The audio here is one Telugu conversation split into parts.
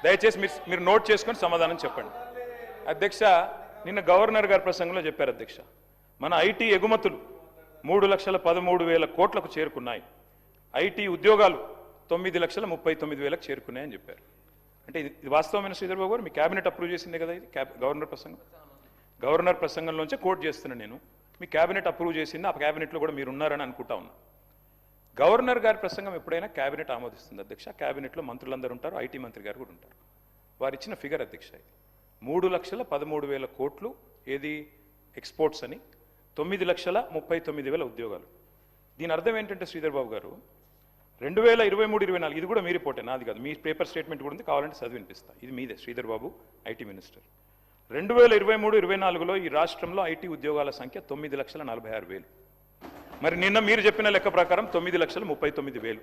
దయచేసి మీరు నోట్ చేసుకొని సమాధానం చెప్పండి. అధ్యక్ష, నిన్న గవర్నర్ గారి ప్రసంగంలో చెప్పారు అధ్యక్ష, మన ఐటీ ఎగుమతులు 3,13,000 కోట్లకు చేరుకున్నాయి, ఐటీ ఉద్యోగాలు 9,39,000 చేరుకున్నాయని చెప్పారు. అంటే ఇది వాస్తవమైన శ్రీధర్ బాబు గారు మీ క్యాబినెట్ అప్రూవ్ చేసిందే కదా ఇది గవర్నర్ ప్రసంగం? గవర్నర్ ప్రసంగంలోంచే కోట్ చేస్తున్నాను నేను. మీ క్యాబినెట్ అప్రూవ్ చేసింది, ఆ క్యాబినెట్లో కూడా మీరు ఉన్నారని అనుకుంటా ఉన్నా. గవర్నర్ గారి ప్రసంగం ఎప్పుడైనా క్యాబినెట్ ఆమోదిస్తుంది అధ్యక్ష. క్యాబినెట్లో మంత్రులందరూ ఉంటారు, ఐటీ మంత్రి గారు కూడా ఉంటారు. వారు ఇచ్చిన ఫిగర్ అధ్యక్ష ఇది 3,13,000 కోట్లు ఏది ఎక్స్పోర్ట్స్ అని, 9,39,000 ఉద్యోగాలు. దీని అర్థం ఏంటంటే శ్రీధర్ బాబు గారు 2023-24 ఇది కూడా మీ రిపోర్టే, నాది కాదు, మీ పేపర్ స్టేట్మెంట్ కూడా ఉంది, కావాలంటే చదివి వినిపిస్తా. ఇది మీదే శ్రీధర్ బాబు ఐటీ మినిస్టర్. 2023-24లో ఈ రాష్ట్రంలో ఐటీ ఉద్యోగాల సంఖ్య 9,46,000. మరి నిన్న మీరు చెప్పిన లెక్క ప్రకారం 9,39,000.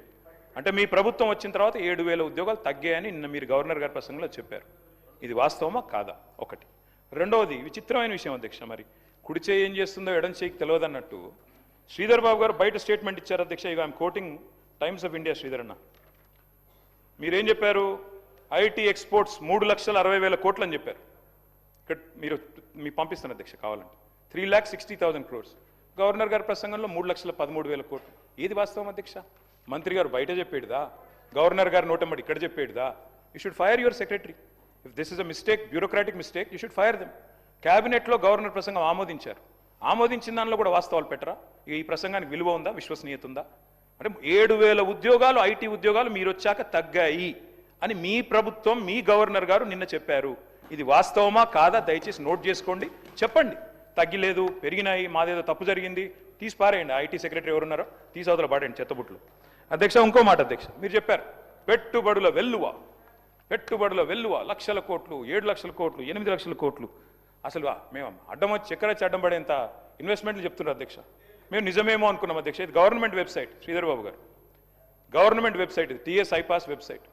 అంటే మీ ప్రభుత్వం వచ్చిన తర్వాత 7,000 ఉద్యోగాలు తగ్గాయని నిన్న మీరు గవర్నర్ గారి ప్రసంగంలో చెప్పారు. ఇది వాస్తవమా కాదా? ఒకటి. రెండవది విచిత్రమైన విషయం అధ్యక్ష, మరి కుడి చేయి ఏం చేస్తుందో ఎడం చేయికి తెలియదన్నట్టు శ్రీధర్ బాబు గారు బయట స్టేట్మెంట్ ఇచ్చారు అధ్యక్ష. ఇక I'm quoting times of India. Sridhar అన్న, మీరేం చెప్పారు? ఐటీ ఎక్స్పోర్ట్స్ 3,60,000 కోట్లు అని చెప్పారు. ఇక్కడ మీకు పంపిస్తాను అధ్యక్ష కావాలంటే. 3,60,000 crores. గవర్నర్ గారి ప్రసంగంలో 3,13,000 కోట్లు. ఏది వాస్తవం అధ్యక్ష? మంత్రి గారు బయట చెప్పేడుదా, గవర్నర్ గారు నోటమ్మడి ఇక్కడ చెప్పేడుదా? You should fire your secretary. If this is a mistake, bureaucratic mistake, you should fire them. క్యాబినెట్లో గవర్నర్ ప్రసంగం ఆమోదించారు, ఆమోదించిన దానిలో కూడా వాస్తవాలు పెట్టరా? ఈ ప్రసంగానికి విలువ ఉందా, విశ్వసనీయత ఉందా? అంటే 7,000 ఉద్యోగాలు ఐటీ ఉద్యోగాలు మీరు వచ్చాక తగ్గాయి అని మీ ప్రభుత్వం, మీ గవర్నర్ గారు నిన్న చెప్పారు. ఇది వాస్తవమా కాదా? దయచేసి నోట్ చేసుకోండి, చెప్పండి. తగ్గిలేదు, పెరిగినాయి, మాదేదో తప్పు జరిగింది, తీసి పారేయండి. ఐటీ సెక్రటరీ ఎవరున్నారో తీసి అవతల పాడేయండి చెత్తబుట్లు. అధ్యక్ష, ఇంకో మాట అధ్యక్ష, మీరు చెప్పారు పెట్టుబడుల వెల్లువ, పెట్టుబడుల వెల్లువ 1,00,000 కోట్లు, 7,00,000 కోట్లు, 8,00,000 కోట్లు. అసలు మేము అడ్డం వచ్చి చక్కెర అడ్డం పడేంత ఇన్వెస్ట్మెంట్లు చెప్తున్నారు అధ్యక్ష. మేము నిజమేమో అనుకున్నాం అధ్యక్ష. ఇది గవర్నమెంట్ వెబ్సైట్ శ్రీధర్ బాబు గారు, గవర్నమెంట్ వెబ్సైట్ ఇది, టీఎస్ ఐపాస్ వెబ్సైట్.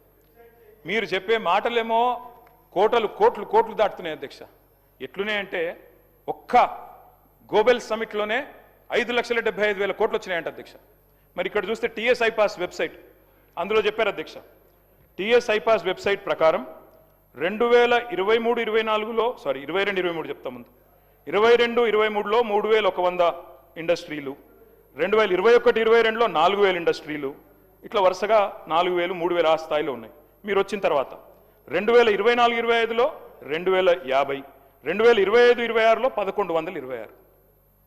మీరు చెప్పే మాటలేమో కోటలు కోట్లు కోట్లు దాటుతున్నాయి అధ్యక్ష. ఎట్లునే అంటే ఒక్క గోబెల్ సమిట్లోనే 5,75,000 కోట్లు వచ్చినాయంట అధ్యక్ష. మరి ఇక్కడ చూస్తే టీఎస్ ఐపాస్ వెబ్సైట్, అందులో చెప్పారు అధ్యక్ష, టీఎస్ ఐపాస్ వెబ్సైట్ ప్రకారం 2023-24లో, సారీ 22-23 చెప్తా ముందు, 22-23లో 3,100 ఇండస్ట్రీలు, 2021-22లో 4,000 ఇండస్ట్రీలు, ఇట్లా వరుసగా 4,000, 3,000 ఆ స్థాయిలో ఉన్నాయి. మీరు వచ్చిన తర్వాత 2024-25లో 2,050, 2025-26లో 1,126.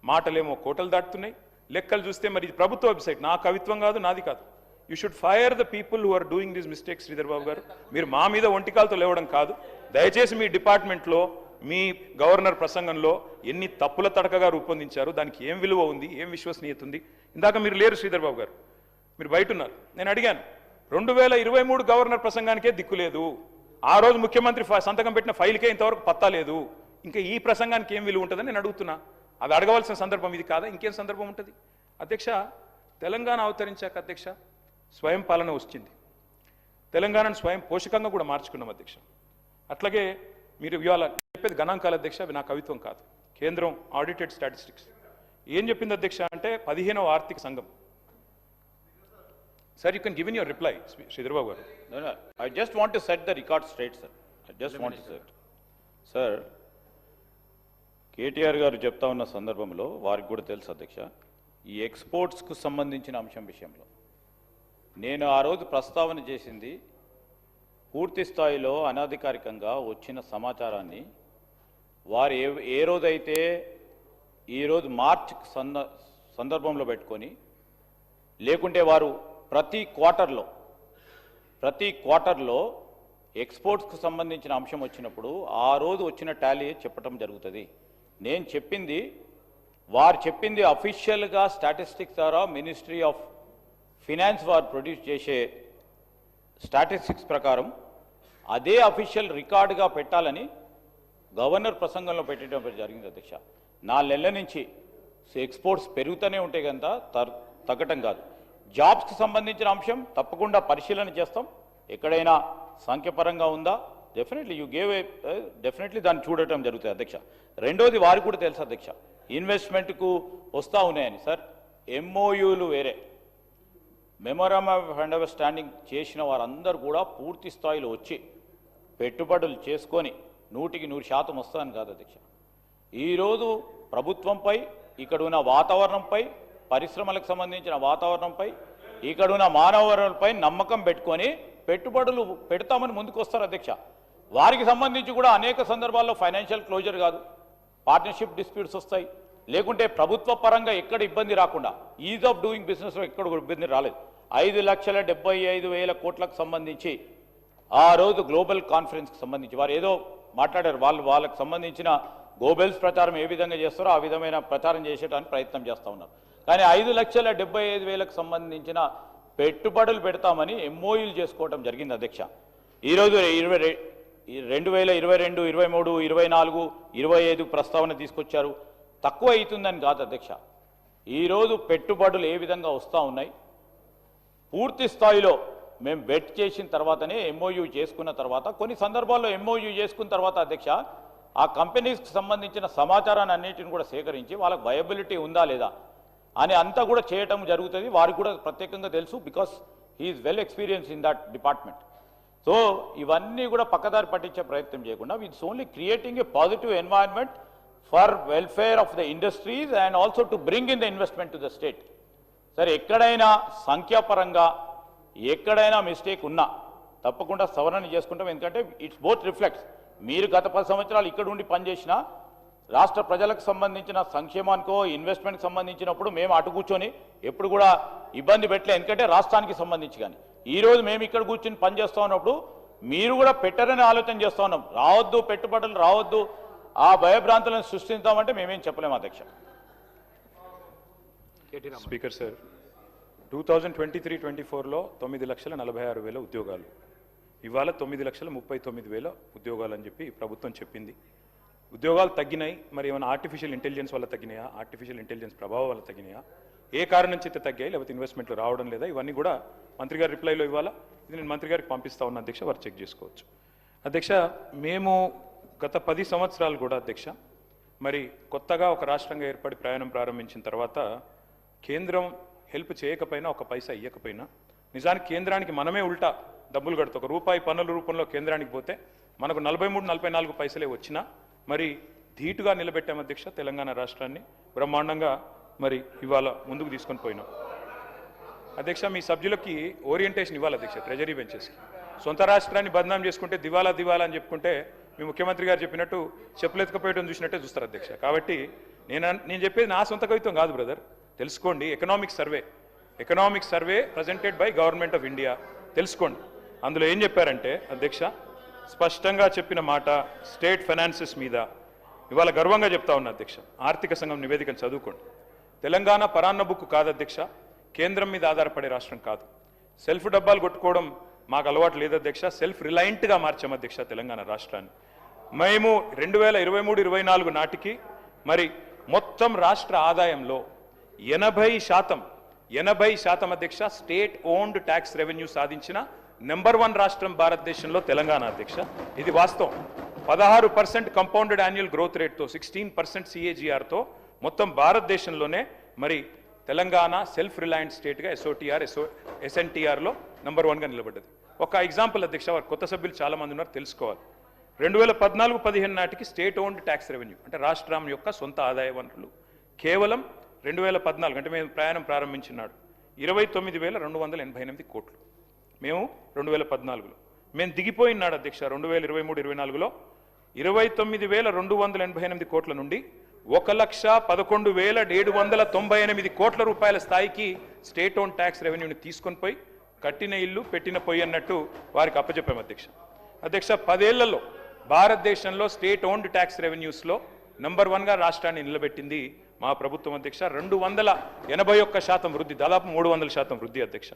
మాటలేమో కోటలు దాటుతున్నాయి, లెక్కలు చూస్తే మరి ప్రభుత్వ వెబ్సైట్, నా కవిత్వం కాదు, నాది కాదు. You should fire the people who are doing this mistakes Sridhar Babu గారు. మీరు మా మీద ఒంటికాలతో లేవడం కాదు. దయచేసి మీ డిపార్ట్మెంట్లో మీ గవర్నర్ ప్రసంగంలో ఎన్ని తప్పుల తడకగా రూపొందించారు, దానికి ఏం విలువ ఉంది, ఏం విశ్వసనీయత ఉంది? ఇందాక మీరు లేరు శ్రీధర్ బాబు గారు, మీరు బయట ఉన్నారు. నేను అడిగాను, 2023 గవర్నర్ ప్రసంగానికే దిక్కులేదు, ఆ రోజు ముఖ్యమంత్రి సంతకం పెట్టిన ఫైల్కే ఇంతవరకు పత్తా లేదు, ఇంకా ఈ ప్రసంగానికి ఏం విలువ ఉంటుందని నేను అడుగుతున్నా. అది అడగవలసిన సందర్భం ఇది కాదా? ఇంకేం సందర్భం ఉంటుంది? అధ్యక్ష, తెలంగాణ అవతరించాక అధ్యక్ష స్వయం పాలన వచ్చింది, తెలంగాణను స్వయం పోషకంగా కూడా మార్చుకున్నాం అధ్యక్ష. అట్లాగే మీరు ఇవాళ చెప్పేది గణాంకాలు అధ్యక్ష, అవి నా కవిత్వం కాదు. కేంద్రం ఆడిటెడ్ స్టాటిస్టిక్స్ ఏం చెప్పింది అధ్యక్ష అంటే 15వ ఆర్థిక సంఘం. Sir, you can give in your reply, Sridhar Babu garu. No, I just want to set the record straight, sir. I just want to set. Sir, KTR గారు చెప్తా ఉన్న సందర్భంలో వారికి కూడా తెలుసు అధ్యక్ష, ఈ ఎక్స్పోర్ట్స్కు సంబంధించిన అంశం విషయంలో నేను ఆ రోజు ప్రస్తావన చేసింది పూర్తి స్థాయిలో అనధికారికంగా వచ్చిన సమాచారాన్ని వారు ఏ రోజైతే ఈరోజు మార్చ్ సందర్భంలో పెట్టుకొని, లేకుంటే వారు ప్రతి క్వార్టర్లో ఎక్స్పోర్ట్స్కు సంబంధించిన అంశం వచ్చినప్పుడు ఆ రోజు వచ్చిన టాలీ చెప్పడం జరుగుతుంది. నేను చెప్పింది, వారు చెప్పింది అఫీషియల్గా స్టాటిస్టిక్స్ ద్వారా మినిస్ట్రీ ఆఫ్ ఫినాన్స్ వారు ప్రొడ్యూస్ చేసే స్టాటిస్టిక్స్ ప్రకారం అదే అఫీషియల్ రికార్డుగా పెట్టాలని గవర్నర్ ప్రసంగంలో పెట్టడం జరిగింది అధ్యక్ష. 4 నెలల నుంచి ఎక్స్పోర్ట్స్ పెరుగుతూనే ఉంటే కనుక తగ్గటం కాదు. జాబ్స్కి సంబంధించిన అంశం తప్పకుండా పరిశీలన చేస్తాం, ఎక్కడైనా సంఖ్యపరంగా ఉందా డెఫినెట్లీ దాన్ని చూడటం జరుగుతుంది అధ్యక్ష. రెండోది వారికి కూడా తెలుసు అధ్యక్ష, ఇన్వెస్ట్మెంట్కు వస్తూ ఉన్నాయని. సార్, ఎంఓయూలు వేరే, మెమోరాండం ఆఫ్ అండర్స్టాండింగ్ చేసిన వారందరూ కూడా పూర్తి స్థాయిలో వచ్చి పెట్టుబడులు చేసుకొని 100% వస్తుందని కాదు అధ్యక్ష. ఈరోజు ప్రభుత్వంపై, ఇక్కడ ఉన్న వాతావరణంపై, పరిశ్రమలకు సంబంధించిన వాతావరణంపై, ఇక్కడ ఉన్న మానవ వనరులపై నమ్మకం పెట్టుకొని పెట్టుబడులు పెడతామని ముందుకు వస్తారు అధ్యక్ష. వారికి సంబంధించి కూడా అనేక సందర్భాల్లో ఫైనాన్షియల్ క్లోజర్ కాదు, పార్ట్నర్షిప్ డిస్ప్యూట్స్ వస్తాయి. లేకుంటే ప్రభుత్వ పరంగా ఎక్కడ ఇబ్బంది రాకుండా, ఈజ్ ఆఫ్ డూయింగ్ బిజినెస్లో ఎక్కడ కూడా ఇబ్బంది రాలేదు. 5,75,000 కోట్లకు సంబంధించి ఆ రోజు గ్లోబల్ కాన్ఫరెన్స్కి సంబంధించి వారు ఏదో మాట్లాడారు, వాళ్ళకు సంబంధించిన గోబెల్స్ ప్రచారం ఏ విధంగా చేస్తారో ఆ విధమైన ప్రచారం చేసేటానికి ప్రయత్నం చేస్తూ ఉన్నారు. కానీ 5,75,000కు సంబంధించిన పెట్టుబడులు పెడతామని ఎంఓయూలు చేసుకోవడం జరిగింది అధ్యక్ష. ఈరోజు 2022, 23, 24, 25 ప్రస్తావన తీసుకొచ్చారు. తక్కువ అవుతుందని కాదు అధ్యక్ష. ఈరోజు పెట్టుబడులు ఏ విధంగా వస్తూ ఉన్నాయి, పూర్తి స్థాయిలో మేము బెట్ చేసిన తర్వాతనే ఎంఓయూ చేసుకున్న తర్వాత, కొన్ని సందర్భాల్లో ఎంఓయూ చేసుకున్న తర్వాత అధ్యక్ష ఆ కంపెనీస్కి సంబంధించిన సమాచారాన్ని అన్నిటిని కూడా సేకరించి వాళ్ళకి వయబిలిటీ ఉందా లేదా అని అంతా కూడా చేయటం జరుగుతుంది. వారికి కూడా ప్రత్యేకంగా తెలుసు, because he's well experience in that department. So ఇవన్నీ కూడా పక్కదారి పట్టించే ప్రయత్నం చేయకుండా it's only creating a positive environment for welfare of the industries and also to bring in the investment to the state. సరే, ఎక్కడైనా సంఖ్యాపరంగా ఎక్కడైనా మిస్టేక్ ఉన్నా తప్పకుండా సవరణ చేసుకుంటాం. ఎందుకంటే ఇట్స్ బోత్ రిఫ్లెక్ట్స్. మీరు గత 10 సంవత్సరాలు ఇక్కడ ఉండి పనిచేసినా రాష్ట్ర ప్రజలకు సంబంధించిన సంక్షేమానికో ఇన్వెస్ట్మెంట్కి సంబంధించినప్పుడు మేము అటు కూర్చొని ఎప్పుడు కూడా ఇబ్బంది పెట్టలేదు, ఎందుకంటే రాష్ట్రానికి సంబంధించి. కానీ ఈరోజు మేము ఇక్కడ కూర్చొని పనిచేస్తూ ఉన్నప్పుడు మీరు కూడా పెట్టరని ఆలోచన చేస్తూ ఉన్నాం. రావద్దు, పెట్టుబడులు రావద్దు, ఆ భయభ్రాంతులను సృష్టిస్తామంటే మేమేం చెప్పలేము అధ్యక్ష. స్పీకర్ సార్, 2023-24లో 9,46,000 ఉద్యోగాలు, ఇవాళ 9,39,000 ఉద్యోగాలు అని చెప్పి ప్రభుత్వం చెప్పింది. ఉద్యోగాలు తగ్గినాయి, మరి ఏమైనా ఆర్టిఫిషియల్ ఇంటెలిజెన్స్ వల్ల తగ్గినాయా, ఆర్టిఫిషియల్ ఇంటెలిజెన్స్ ప్రభావం వల్ల తగ్గినాయా, ఏ కారణం నుంచి అయితే తగ్గాయి, లేకపోతే ఇన్వెస్ట్మెంట్లు రావడం లేదా, ఇవన్నీ కూడా మంత్రి గారి రిప్లైలో ఇవ్వాలా. ఇది నేను మంత్రి గారికి పంపిస్తా ఉన్న అధ్యక్ష, వారు చెక్ చేసుకోవచ్చు. అధ్యక్ష, మేము గత 10 సంవత్సరాలు కూడా అధ్యక్ష, మరి కొత్తగా ఒక రాష్ట్రంగా ఏర్పడి ప్రయాణం ప్రారంభించిన తర్వాత కేంద్రం హెల్ప్ చేయకపోయినా, ఒక పైసా ఇవ్వకపోయినా, నిజానికి కేంద్రానికి మనమే ఉల్టా డబ్బులు కడుతూ ₹1 పన్నుల రూపంలో కేంద్రానికి పోతే మనకు 43-44 పైసలే వచ్చినా మరి ధీటుగా నిలబెట్టాం అధ్యక్ష. తెలంగాణ రాష్ట్రాన్ని బ్రహ్మాండంగా మరి ఇవాళ ముందుకు తీసుకొని పోయినాం అధ్యక్ష. మీ సభ్యులకి ఓరియంటేషన్ ఇవ్వాలి అధ్యక్ష, ట్రెజరీ బెంచెస్కి. సొంత రాష్ట్రాన్ని బదనాం చేసుకుంటే దివాలా అని చెప్పుకుంటే మీ ముఖ్యమంత్రి గారు చెప్పినట్టు చెప్పులెత్తుకపోయడం చూసినట్టే చూస్తారు అధ్యక్ష. కాబట్టి నేను చెప్పేది నా సొంత కవిత్వం కాదు బ్రదర్, తెలుసుకోండి. Economic survey presented by government of India, తెలుసుకోండి. అందులో ఏం చెప్పారంటే అధ్యక్ష, స్పష్టంగా చెప్పిన మాట స్టేట్ ఫైనాన్సెస్ మీద ఇవాళ గర్వంగా చెప్తా ఉన్నా అధ్యక్ష. ఆర్థిక సంఘం నివేదికను చదువుకోండి. తెలంగాణ పరాన్న బుక్ కాదు అధ్యక్ష, కేంద్రం మీద ఆధారపడే రాష్ట్రం కాదు. సెల్ఫ్ డబ్బాలు కొట్టుకోవడం మాకు అలవాటు లేదు అధ్యక్ష. సెల్ఫ్ రిలయంట్గా మార్చాం అధ్యక్ష తెలంగాణ రాష్ట్రాన్ని. మేము 2023-24 నాటికి మరి మొత్తం రాష్ట్ర ఆదాయంలో 80% అధ్యక్ష స్టేట్ ఓన్డ్ ట్యాక్స్ రెవెన్యూ సాధించిన నెంబర్ 1 రాష్ట్రం భారతదేశంలో తెలంగాణ అధ్యక్ష. ఇది వాస్తవం. 16% కంపౌండెడ్ యాన్యువల్ గ్రోత్ రేట్తో, 16% CAGRతో మొత్తం భారతదేశంలోనే మరి తెలంగాణ సెల్ఫ్ రిలయంట్ స్టేట్గా SNTRలో నెంబర్ 1గా నిలబడ్డది. ఒక ఎగ్జాంపుల్ అధ్యక్ష, వారు కొత్త సభ్యులు చాలామంది ఉన్నారు, తెలుసుకోవాలి. 2014-15 నాటికి స్టేట్ ఓన్డ్ ట్యాక్స్ రెవెన్యూ అంటే రాష్ట్రం యొక్క సొంత ఆదాయ వనరులు కేవలం 2014 అంటే మేము ప్రయాణం ప్రారంభించినాడు 29,288 కోట్లు. మేము 2014లో మేము దిగిపోయినాడు అధ్యక్ష 2023-24లో 29,288 కోట్ల నుండి 1,11,798 కోట్ల రూపాయల స్థాయికి స్టేట్ ఓన్ ట్యాక్స్ రెవెన్యూని తీసుకొని పోయి కట్టిన ఇల్లు పెట్టిన పొయ్యి అన్నట్టు వారికి అప్పచెప్పాము అధ్యక్ష. 10 ఏళ్లలో భారతదేశంలో స్టేట్ ఓన్డ్ ట్యాక్స్ రెవెన్యూస్లో నెంబర్ 1గా రాష్ట్రాన్ని నిలబెట్టింది మా ప్రభుత్వం అధ్యక్ష. 281% వృద్ధి, దాదాపు 300% వృద్ధి అధ్యక్ష.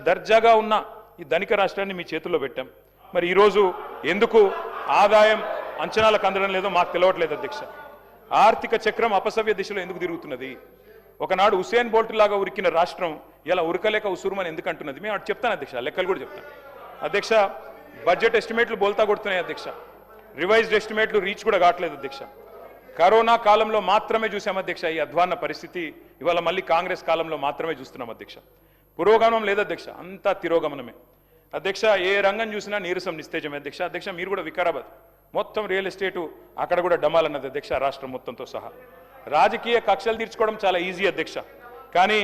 దర్జాగా ఉన్న ఈ ధనిక రాష్ట్రాన్ని మీ చేతుల్లో పెట్టాం. మరి ఈరోజు ఎందుకు ఆదాయం అంచనాలకు అందడం లేదో మాకు తెలియట్లేదు అధ్యక్ష. ఆర్థిక చక్రం అపసవ్య దిశలో ఎందుకు తిరుగుతున్నది? ఒకనాడు హుసేన్ బోల్ట్ లాగా ఉరికిన రాష్ట్రం ఇలా ఉరకలేక ఉసురుమని ఎందుకు అంటున్నది? మేము అటు చెప్తాను అధ్యక్ష, లెక్కలు కూడా చెప్తాను అధ్యక్ష. బడ్జెట్ ఎస్టిమేట్లు బోల్తా కొడుతున్నాయి అధ్యక్ష. రివైజ్డ్ ఎస్టిమేట్లు రీచ్ కూడా కావట్లేదు అధ్యక్ష. కరోనా కాలంలో మాత్రమే చూసాం అధ్యక్ష ఈ అధ్వాన్న పరిస్థితి. ఇవాళ మళ్ళీ కాంగ్రెస్ కాలంలో మాత్రమే చూస్తున్నాం అధ్యక్ష. పురోగమనం లేదధ్యక్ష, అంతా తిరోగమనమే అధ్యక్ష ఏ రంగం చూసినా నీరసం నిస్తేజమే అధ్యక్ష. అధ్యక్ష మీరు కూడా వికారాబాద్ మొత్తం రియల్ ఎస్టేటు అక్కడ కూడా డమాలన్నది అధ్యక్ష, రాష్ట్రం మొత్తంతో సహా. రాజకీయ కక్షలు తీర్చుకోవడం చాలా ఈజీ అధ్యక్ష, కానీ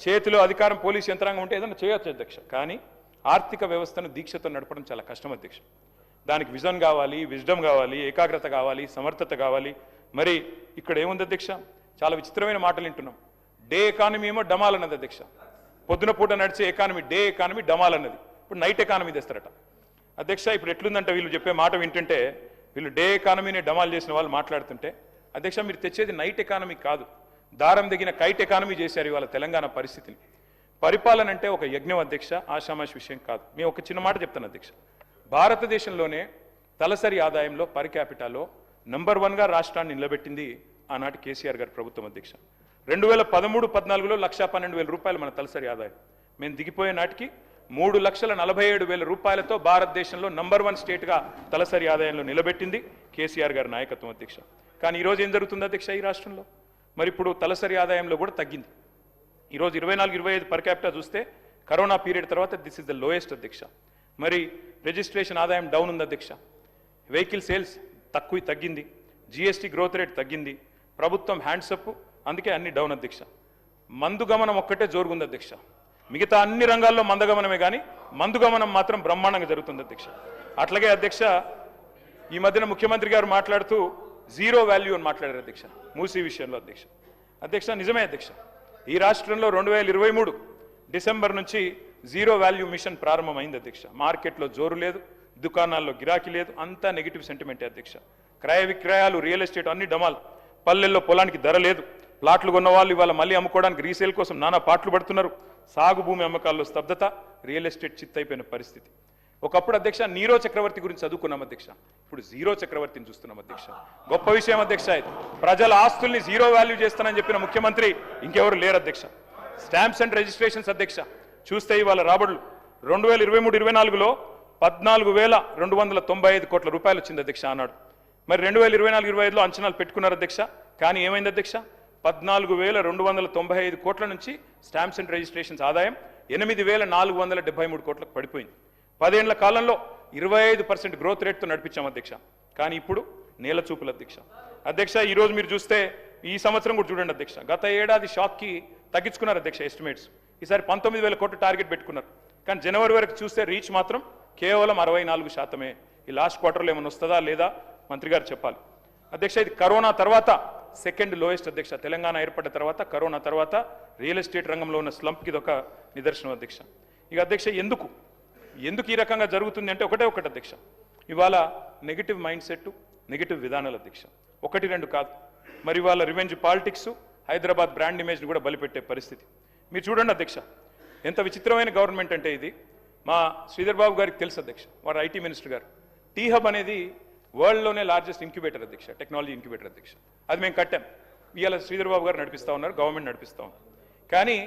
చేతిలో అధికారం పోలీసు యంత్రాంగం ఉంటే ఏదైనా చేయొచ్చు అధ్యక్ష. కానీ ఆర్థిక వ్యవస్థను దీక్షతో నడపడం చాలా కష్టం అధ్యక్ష. దానికి విజన్ కావాలి, విజ్డమ్ కావాలి, ఏకాగ్రత కావాలి, సమర్థత కావాలి. మరి ఇక్కడ ఏముంది అధ్యక్ష, చాలా విచిత్రమైన మాటలు వింటున్నాం. డే ఎకానమీ ఏమో డమాల్ అన్నది అధ్యక్ష, పొద్దున పూట నడిచే ఎకానమీ డే ఎకానమీ డమాల్ అన్నది, ఇప్పుడు నైట్ ఎకానమీ తెస్తారట అధ్యక్ష. ఇప్పుడు ఎట్లుందంటే వీళ్ళు చెప్పే మాట వింటుంటే, వీళ్ళు డే ఎకానమీని డమాల్ చేసిన వాళ్ళు మాట్లాడుతుంటే అధ్యక్ష మీరు తెచ్చేది నైట్ ఎకానమీ కాదు, దారం దిగిన కైట్ ఎకానమీ చేశారు ఇవాళ తెలంగాణ పరిస్థితిని. పరిపాలన అంటే ఒక యజ్ఞం అధ్యక్ష, ఆషామాషి విషయం కాదు. మేము ఒక చిన్న మాట చెప్తాను అధ్యక్ష, భారతదేశంలోనే తలసరి ఆదాయంలో పర్ క్యాపిటాలో నంబర్ 1గా రాష్ట్రాన్ని నిలబెట్టింది ఆనాటి కేసీఆర్ గారి ప్రభుత్వం అధ్యక్ష. 2013-14లో 1,12,000 రూపాయలు మన తలసరి ఆదాయం. మేము దిగిపోయే నాటికి 3,47,000 రూపాయలతో భారతదేశంలో నంబర్ 1 స్టేట్గా తలసరి ఆదాయంలో నిలబెట్టింది కేసీఆర్ గారి నాయకత్వం అధ్యక్ష. కానీ ఈరోజు ఏం జరుగుతుంది అధ్యక్ష ఈ రాష్ట్రంలో? మరి ఇప్పుడు తలసరి ఆదాయంలో కూడా తగ్గింది. ఈరోజు 24-25 పర్ క్యాపిటా చూస్తే కరోనా పీరియడ్ తర్వాత దిస్ ఇస్ ద లోయెస్ట్ అధ్యక్ష. మరి రిజిస్ట్రేషన్ ఆదాయం డౌన్ ఉంది అధ్యక్ష, వెహికల్ సేల్స్ తగ్గింది, జిఎస్టీ గ్రోత్ రేట్ తగ్గింది, ప్రభుత్వం హ్యాండ్సప్, అందుకే అన్ని డౌన్ అధ్యక్ష. మందు గమనం ఒక్కటే జోరుగుంది అధ్యక్ష, మిగతా అన్ని రంగాల్లో మందగమనమే కానీ మందు గమనం మాత్రం బ్రహ్మాండంగా జరుగుతుంది అధ్యక్ష. అట్లాగే అధ్యక్ష ఈ మధ్యన ముఖ్యమంత్రి గారు మాట్లాడుతూ జీరో వాల్యూ అని మాట్లాడారు అధ్యక్ష మూసీ విషయంలో అధ్యక్ష. అధ్యక్ష నిజమే అధ్యక్ష, ఈ రాష్ట్రంలో 2023 డిసెంబర్ నుంచి జీరో వాల్యూ మిషన్ ప్రారంభమైంది అధ్యక్ష. మార్కెట్లో జోరు లేదు, దుకాణాల్లో గిరాకీ లేదు, అంతా నెగిటివ్ సెంటిమెంటే అధ్యక్ష. క్రయ విక్రయాలు, రియల్ ఎస్టేట్ అన్ని డమాల్, పల్లెల్లో పొలానికి ధర లేదు, ప్లాట్లు కొన్న వాళ్ళు ఇవాళ మళ్ళీ అమ్ముకోవడానికి రీసేల్ కోసం నానా పాటలు పడుతున్నారు, సాగు భూమి అమ్మకాల్లో స్తబ్దత, రియల్ ఎస్టేట్ చిత్తైపోయిన పరిస్థితి. ఒకప్పుడు అధ్యక్ష నీరో చక్రవర్తి గురించి చదువుకున్నాం అధ్యక్ష, ఇప్పుడు జీరో చక్రవర్తిని చూస్తున్నాం అధ్యక్ష. గొప్ప విషయం అధ్యక్ష ఇది. ప్రజల ఆస్తుల్ని జీరో వాల్యూ చేస్తానని చెప్పిన ముఖ్యమంత్రి ఇంకెవరు లేరు అధ్యక్ష. స్టాంప్స్ అండ్ రిజిస్ట్రేషన్స్ అధ్యక్ష చూస్తే ఇవాళ రాబడులు 2023-24లో 14,295 కోట్ల రూపాయలు వచ్చింది అధ్యక్ష ఆనాడు. మరి 2024-25లో అంచనాలు పెట్టుకున్నారు అధ్యక్ష, కానీ ఏమైంది అధ్యక్ష? 14,295 కోట్ల నుంచి స్టాంప్స్ అండ్ రిజిస్ట్రేషన్స్ ఆదాయం 8,473 కోట్లకు పడిపోయింది. 10 ఏళ్ల కాలంలో 25% గ్రోత్ రేట్తో నడిపించాం అధ్యక్ష. కానీ ఇప్పుడు నేల చూపులు అధ్యక్ష. అధ్యక్ష ఈరోజు మీరు చూస్తే ఈ సంవత్సరం కూడా చూడండి అధ్యక్ష, గత ఏడాది షాక్కి తగ్గించుకున్నారు అధ్యక్ష ఎస్టిమేట్స్. ఈసారి 19,000 కోట్ల టార్గెట్ పెట్టుకున్నారు, కానీ జనవరి వరకు చూస్తే రీచ్ మాత్రం కేవలం 64%. ఈ లాస్ట్ క్వార్టర్లో ఏమైనా వస్తుందా లేదా మంత్రి గారు చెప్పాలి అధ్యక్ష. ఇది కరోనా తర్వాత సెకండ్ లోయెస్ట్ అధ్యక్ష. తెలంగాణ ఏర్పడ్డ తర్వాత కరోనా తర్వాత రియల్ ఎస్టేట్ రంగంలో ఉన్న స్లంప్కి ఇది ఒక నిదర్శనం అధ్యక్ష. ఇక అధ్యక్ష ఎందుకు ఈ రకంగా జరుగుతుంది అంటే ఒకటే అధ్యక్ష, ఇవాళ నెగిటివ్ మైండ్ సెట్, నెగిటివ్ విధానాలు అధ్యక్ష. 1-2 కాదు. మరి ఇవాళ రివెంజ్ పాలిటిక్స్, హైదరాబాద్ బ్రాండ్ ఇమేజ్ని కూడా బలిపెట్టే పరిస్థితి. మీరు చూడండి అధ్యక్ష, ఎంత విచిత్రమైన గవర్నమెంట్ అంటే ఇది. మా శ్రీధర్ బాబు గారికి తెలుసు అధ్యక్ష, వారు ఐటీ మినిస్టర్ గారు. టీ హబ్ అనేది వరల్డ్లోనే లార్జెస్ట్ ఇంక్యుబేటర్ అధ్యక్ష, టెక్నాలజీ ఇంక్యుబేటర్ అధ్యక్ష. అది మేము కట్టాం. ఇవాళ శ్రీధర్ బాబు గారు నడిపిస్తూ ఉన్నారు, గవర్నమెంట్ నడిపిస్తూ ఉన్నారు. కానీ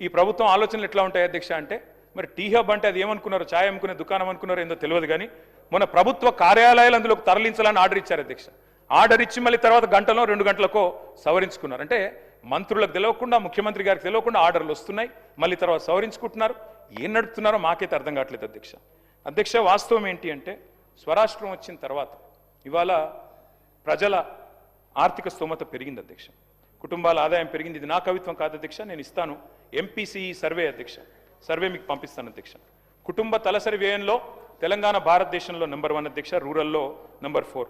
ఈ ప్రభుత్వం ఆలోచనలు ఎట్లా ఉంటాయి అధ్యక్ష అంటే, మరి టీ హబ్ అంటే అది ఏమనుకున్నారు, ఛాయ్ అమ్ముకునే దుకాణం అనుకున్నారో ఏందో తెలియదు, కానీ మన ప్రభుత్వ కార్యాలయాలు అందులోకి తరలించాలని ఆర్డర్ ఇచ్చారు అధ్యక్ష. ఆర్డర్ ఇచ్చి మళ్ళీ తర్వాత గంటలో 2 గంటలకో సవరించుకున్నారు. అంటే మంత్రులకు తెలియకుండా, ముఖ్యమంత్రి గారికి తెలియకుండా ఆర్డర్లు వస్తున్నాయి, మళ్ళీ తర్వాత సవరించుకుంటున్నారు. ఏం నడుపుతున్నారో మాకైతే అర్థం కావట్లేదు అధ్యక్ష. అధ్యక్ష వాస్తవం ఏంటి అంటే, స్వరాష్ట్రం వచ్చిన తర్వాత ఇవాళ ప్రజల ఆర్థిక స్తోమత పెరిగింది అధ్యక్ష, కుటుంబాల ఆదాయం పెరిగింది. ఇది నా కవిత్వం కాదు అధ్యక్ష, నేను ఇస్తాను ఎంపీసీఈ సర్వే అధ్యక్ష, సర్వే మీకు పంపిస్తాను అధ్యక్ష. కుటుంబ తలసరి వ్యయంలో తెలంగాణ భారతదేశంలో నంబర్ 1 అధ్యక్ష, రూరల్లో నంబర్ 4.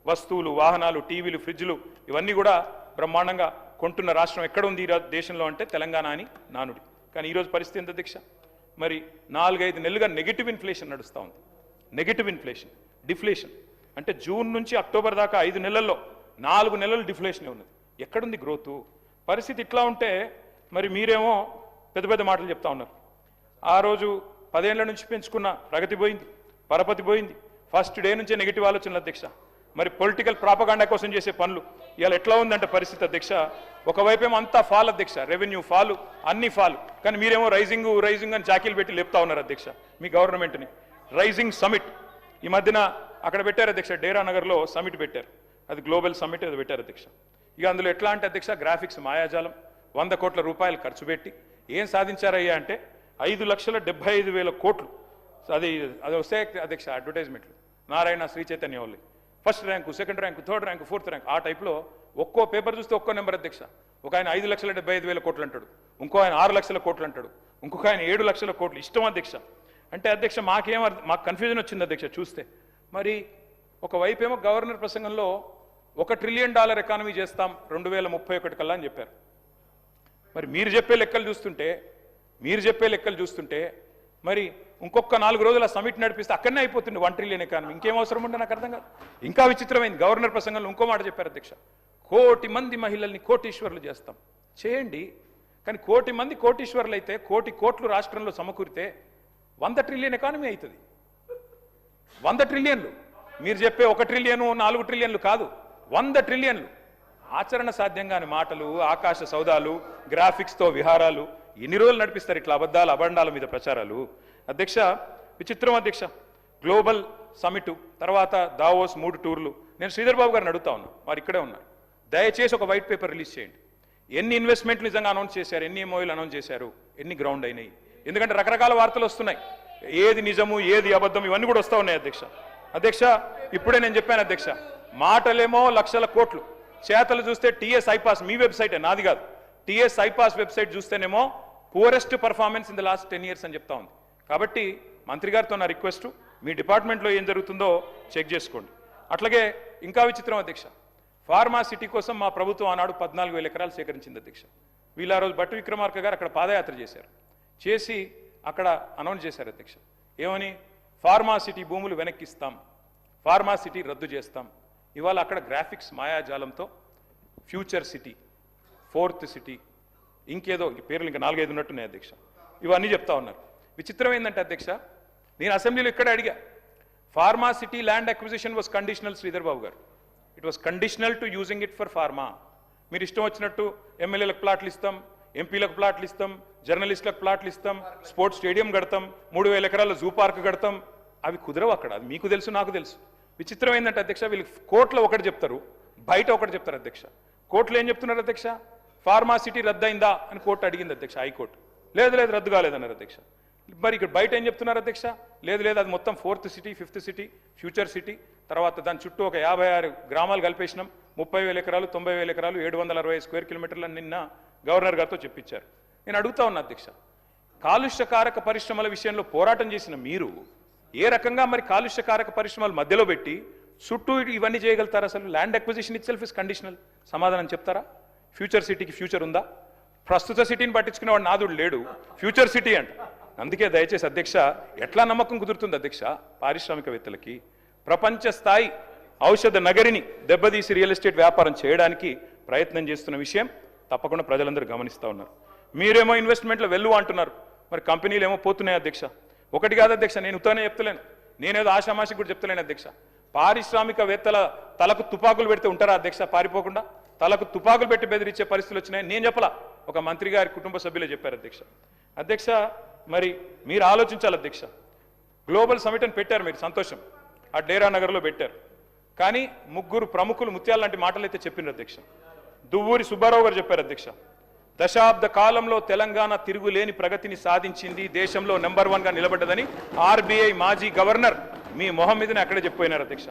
వస్తువులు, వాహనాలు, టీవీలు, ఫ్రిడ్జ్లు ఇవన్నీ కూడా బ్రహ్మాండంగా కొంటున్న రాష్ట్రం ఎక్కడ ఉంది ఈ దేశంలో అంటే తెలంగాణ అని నానుడి. కానీ ఈరోజు పరిస్థితి ఎంత అధ్యక్ష? మరి 4-5 నెలలుగా నెగిటివ్ ఇన్ఫ్లేషన్ నడుస్తూ ఉంది. నెగిటివ్ ఇన్ఫ్లేషన్, డిఫ్లేషన్ అంటే జూన్ నుంచి అక్టోబర్ దాకా 5 నెలల్లో 4 నెలలు డిఫ్లేషనే ఉన్నది. ఎక్కడుంది గ్రోతు? పరిస్థితి ఇట్లా ఉంటే మరి మీరేమో పెద్ద పెద్ద మాటలు చెప్తా ఉన్నారు. ఆ రోజు 10 ఏళ్ల నుంచి పెంచుకున్న ప్రగతి పోయింది, పరపతి పోయింది. ఫస్ట్ డే నుంచే నెగిటివ్ ఆలోచనలు అధ్యక్ష. మరి పొలిటికల్ ప్రాపగాండా కోసం చేసే పనులు ఇవాళ ఎట్లా ఉందంటే పరిస్థితి అధ్యక్ష, ఒకవైపేమో అంతా ఫాల్ అధ్యక్ష, రెవెన్యూ ఫాలు, అన్ని ఫాలు, కానీ మీరేమో రైజింగ్ అని చాకీలు పెట్టి లేపుతా ఉన్నారు అధ్యక్ష మీ గవర్నమెంట్ని. రైజింగ్ సమిట్ ఈ మధ్యన అక్కడ పెట్టారు అధ్యక్ష, డేరా నగర్లో సమిట్ పెట్టారు, అది గ్లోబల్ సమిట్ అది పెట్టారు అధ్యక్ష. ఇక అందులో ఎట్లా అంటే అధ్యక్ష, గ్రాఫిక్స్ మాయాజాలం, 100 కోట్ల రూపాయలు ఖర్చు పెట్టి ఏం సాధించారయ్యా అంటే 5,75,000 కోట్లు అది అది వస్తే అధ్యక్ష అడ్వర్టైజ్మెంట్లు నారాయణ శ్రీ చైతన్య వాళ్ళు first rank second rank third rank fourth rank ఆ టైప్లో ఒక్కో పేపర్ చూస్తే ఒక్కో నెంబర్ అధ్యక్ష. ఒక ఆయన 5,75,000 కోట్లు అంటాడు, ఇంకో ఆయన 6 లక్షల కోట్లు అంటాడు, ఇంకొక ఆయన 7 లక్షల కోట్లు. ఇష్టం అధ్యక్ష. అంటే అధ్యక్ష మాకు కన్ఫ్యూజన్ వచ్చింది అధ్యక్ష చూస్తే. మరి ఒకవైపు ఏమో గవర్నర్ ప్రసంగంలో $1 ట్రిలియన్ ఎకానమీ చేస్తాం 2031 కల్లా అని చెప్పారు. మరి మీరు చెప్పే లెక్కలు చూస్తుంటే మరి ఇంకొక 4 రోజుల సమిట్ నడిపిస్తే అక్కడనే అయిపోతుంది 1 ట్రిలియన్ ఎకానమీ. ఇంకేం అవసరం ఉంటే నాకు అర్థం కాదు. ఇంకా విచిత్రమైంది, గవర్నర్ ప్రసంగంలో ఇంకో మాట చెప్పారు అధ్యక్ష, 1 కోటి మంది మహిళల్ని కోటీశ్వర్లు చేస్తాం. చేయండి, కానీ 1 కోటి మంది కోటీశ్వర్లు అయితే 1 కోటి కోట్లు రాష్ట్రంలో సమకూరితే 100 ట్రిలియన్ ఎకానమీ అవుతుంది. 100 ట్రిలియన్లు. మీరు చెప్పే 1 ట్రిలియన్ 4 ట్రిలియన్లు కాదు, 100 ట్రిలియన్లు. ఆచరణ సాధ్యం కాని మాటలు, ఆకాశ సౌదాలు, గ్రాఫిక్స్తో విహారాలు ఎన్ని రోజులు నడిపిస్తారు ఇట్లా అబండాల మీద ప్రచారాలు? అధ్యక్ష విచిత్రం అధ్యక్ష. గ్లోబల్ సమిట్ తర్వాత దావోస్ 3 టూర్లు. నేను శ్రీధర్ బాబు గారిని అడుగుతా ఉన్నా, వారు ఇక్కడే ఉన్నారు, దయచేసి ఒక వైట్ పేపర్ రిలీజ్ చేయండి. ఎన్ని ఇన్వెస్ట్మెంట్లు నిజంగా అనౌన్స్ చేశారు, ఎన్ని ఎంఓయూలు అనౌన్స్ చేశారు, ఎన్ని గ్రౌండ్ అయినాయి? ఎందుకంటే రకరకాల వార్తలు వస్తున్నాయి, ఏది నిజము ఏది అబద్ధం ఇవన్నీ కూడా వస్తూ ఉన్నాయి అధ్యక్ష. అధ్యక్ష ఇప్పుడే నేను చెప్పాను అధ్యక్ష, మాటలేమో లక్షల కోట్లు, చేతలు చూస్తే టీఎస్ ఐపాస్, మీ వెబ్సైటే నాది కాదు, టీఎస్ ఐపాస్ వెబ్సైట్ చూస్తేనేమో poorest performance in the last 10 years అని చెప్తా ఉంది. కాబట్టి మంత్రి గారితో నా రిక్వెస్ట్, మీ డిపార్ట్మెంట్లో ఏం జరుగుతుందో చెక్ చేసుకోండి. అట్లాగే ఇంకా విచిత్రం అధ్యక్ష, ఫార్మా సిటీ కోసం మా ప్రభుత్వం ఆనాడు 14,000 ఎకరాలు సేకరించింది అధ్యక్ష. వీళ్ళు ఆ రోజు భట్టి విక్రమార్క గారు అక్కడ పాదయాత్ర చేశారు, చేసి అక్కడ అనౌన్స్ చేశారు అధ్యక్ష, ఏమని? ఫార్మా సిటీ భూములు వెనక్కిస్తాం, ఫార్మా సిటీ రద్దు చేస్తాం. ఇవాళ అక్కడ గ్రాఫిక్స్ మాయాజాలంతో ఫ్యూచర్ సిటీ, 4th సిటీ, ఇంకేదో పేర్లు ఇంకా 4-5 ఉన్నట్టున్నాయి అధ్యక్ష. ఇవన్నీ చెప్తా ఉన్నారు. విచిత్రం ఏంటంటే అధ్యక్ష, నేను అసెంబ్లీలో ఇక్కడ అడిగా, pharma city land acquisition was conditional Sridhar Babu గారు, it was conditional to using it for pharma. మీరు ఇష్టం వచ్చినట్టు ఎమ్మెల్యేలకు ప్లాట్లు ఇస్తాం, ఎంపీలకు ప్లాట్లు ఇస్తాం, జర్నలిస్టులకు ప్లాట్లు ఇస్తాం, స్పోర్ట్స్ స్టేడియం కడతాం, 3,000 ఎకరాల జూ పార్క్ కడతాం. అవి కుదరవు అక్కడ, అది మీకు తెలుసు నాకు తెలుసు. విచిత్రం ఏంటంటే అధ్యక్ష, వీళ్ళు కోర్టులో ఒకటి చెప్తారు, బయట ఒకటి చెప్తారు అధ్యక్ష. కోర్టులో ఏం చెప్తున్నారు అధ్యక్ష? ఫార్మా సిటీ రద్దయిందా అని కోర్టు అడిగింది అధ్యక్ష, హైకోర్టు. లేదు రద్దు కాలేదన్నారు అధ్యక్ష. మరి ఇక్కడ బయట ఏం చెప్తున్నారు అధ్యక్ష? లేదు అది మొత్తం 4th city, 5th city, future city, తర్వాత దాని చుట్టూ ఒక 56 గ్రామాలు కలిపేసినాం, 30,000 ఎకరాలు, 90,000 ఎకరాలు, 760 స్క్వేర్ కిలోమీటర్లని నిన్న గవర్నర్ గారితో చెప్పించారు. నేను అడుగుతా ఉన్నా అధ్యక్ష, కాలుష్యకారక పరిశ్రమల విషయంలో పోరాటం చేసిన మీరు ఏ రకంగా మరి కాలుష్యకారక పరిశ్రమలు మధ్యలో పెట్టి చుట్టూ ఇవన్నీ చేయగలుగుతారు? అసలు land acquisition it self is conditional. సమాధానం చెప్తారా? ఫ్యూచర్ సిటీకి ఫ్యూచర్ ఉందా? ప్రస్తుత సిటీని పట్టించుకునేవాడు నాదుడు లేడు, ఫ్యూచర్ సిటీ అంట. అందుకే దయచేసి అధ్యక్ష, ఎట్లా నమ్మకం కుదురుతుంది అధ్యక్ష పారిశ్రామికవేత్తలకి? ప్రపంచ స్థాయి ఔషధ నగరిని దెబ్బతీసి రియల్ ఎస్టేట్ వ్యాపారం చేయడానికి ప్రయత్నం చేస్తున్న విషయం తప్పకుండా ప్రజలందరూ గమనిస్తూ ఉన్నారు. మీరేమో ఇన్వెస్ట్మెంట్లో వెళ్ళు అంటున్నారు, మరి కంపెనీలు ఏమో పోతున్నాయి అధ్యక్ష. ఒకటి కాదు అధ్యక్ష, నేను ఉత్తనే చెప్తలేను, నేనేదో ఆషామాషి కూడా చెప్తలేను అధ్యక్ష. పారిశ్రామికవేత్తల తలకు తుపాకులు పెడితే ఉంటారా అధ్యక్ష పారిపోకుండా? తలకు తుపాకులు పెట్టి బెదిరించే పరిస్థితులు వచ్చినాయి. నేను చెప్పలా, ఒక మంత్రి గారి కుటుంబ సభ్యులే చెప్పారు అధ్యక్ష. అధ్యక్ష మరి మీరు ఆలోచించాలి అధ్యక్ష, గ్లోబల్ సమిట్ అని పెట్టారు మీరు, సంతోషం, ఆ డేరా నగర్లో పెట్టారు. కానీ 3 ప్రముఖులు ముత్యాల లాంటి మాటలు అయితే చెప్పినారు అధ్యక్ష. దువ్వూరి సుబ్బారావు గారు చెప్పారు అధ్యక్ష, దశాబ్ద కాలంలో తెలంగాణ తిరుగులేని ప్రగతిని సాధించింది, దేశంలో నెంబర్ 1గా నిలబడ్డదని ఆర్బీఐ మాజీ గవర్నర్ మీ మొహం మీదనే అక్కడే చెప్పిపోయినారు అధ్యక్ష.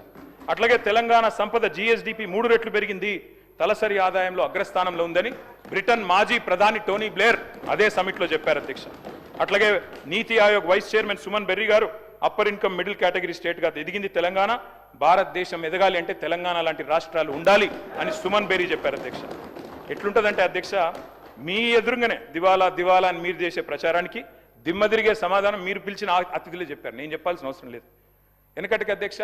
అట్లాగే తెలంగాణ సంపద జీఎస్డిపి 3 రెట్లు పెరిగింది, తలసరి ఆదాయంలో అగ్రస్థానంలో ఉందని బ్రిటన్ మాజీ ప్రధాని టోనీ బ్లేర్ అదే సమిట్లో చెప్పారు అధ్యక్ష. అట్లాగే NITI Aayog vice chairman Suman Bery garu upper income middle category స్టేట్గా ఎదిగింది తెలంగాణ, భారతదేశం ఎదగాలి అంటే తెలంగాణ లాంటి రాష్ట్రాలు ఉండాలి అని సుమన్ బెర్రీ చెప్పారు అధ్యక్ష. ఎట్లుంటుందంటే అధ్యక్ష, మీ ఎదురుగానే దివాలా దివాలా అని మీరు చేసే ప్రచారానికి దిమ్మ తిరిగే సమాధానం మీరు పిలిచిన అతిథులే చెప్పారు, నేను చెప్పాల్సిన అవసరం లేదు. వెనకటికి అధ్యక్ష